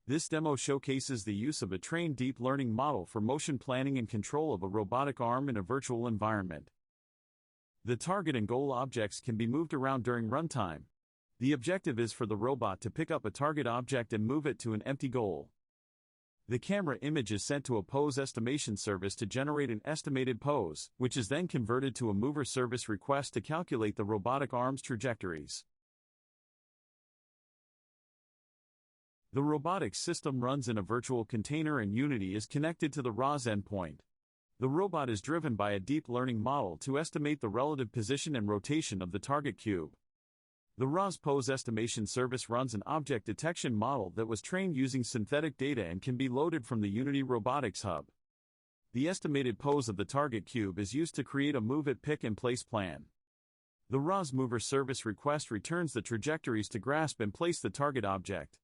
This demo showcases the use of a trained deep learning model for motion planning and control of a robotic arm in a virtual environment. The target and goal objects can be moved around during runtime. The objective is for the robot to pick up a target object and move it to an empty goal. The camera image is sent to a pose estimation service to generate an estimated pose, which is then converted to a mover service request to calculate the robotic arm's trajectories. The robotics system runs in a virtual container and Unity is connected to the ROS endpoint. The robot is driven by a deep learning model to estimate the relative position and rotation of the target cube. The ROS pose estimation service runs an object detection model that was trained using synthetic data and can be loaded from the Unity Robotics Hub. The estimated pose of the target cube is used to create a MoveIt pick and place plan. The ROS mover service request returns the trajectories to grasp and place the target object.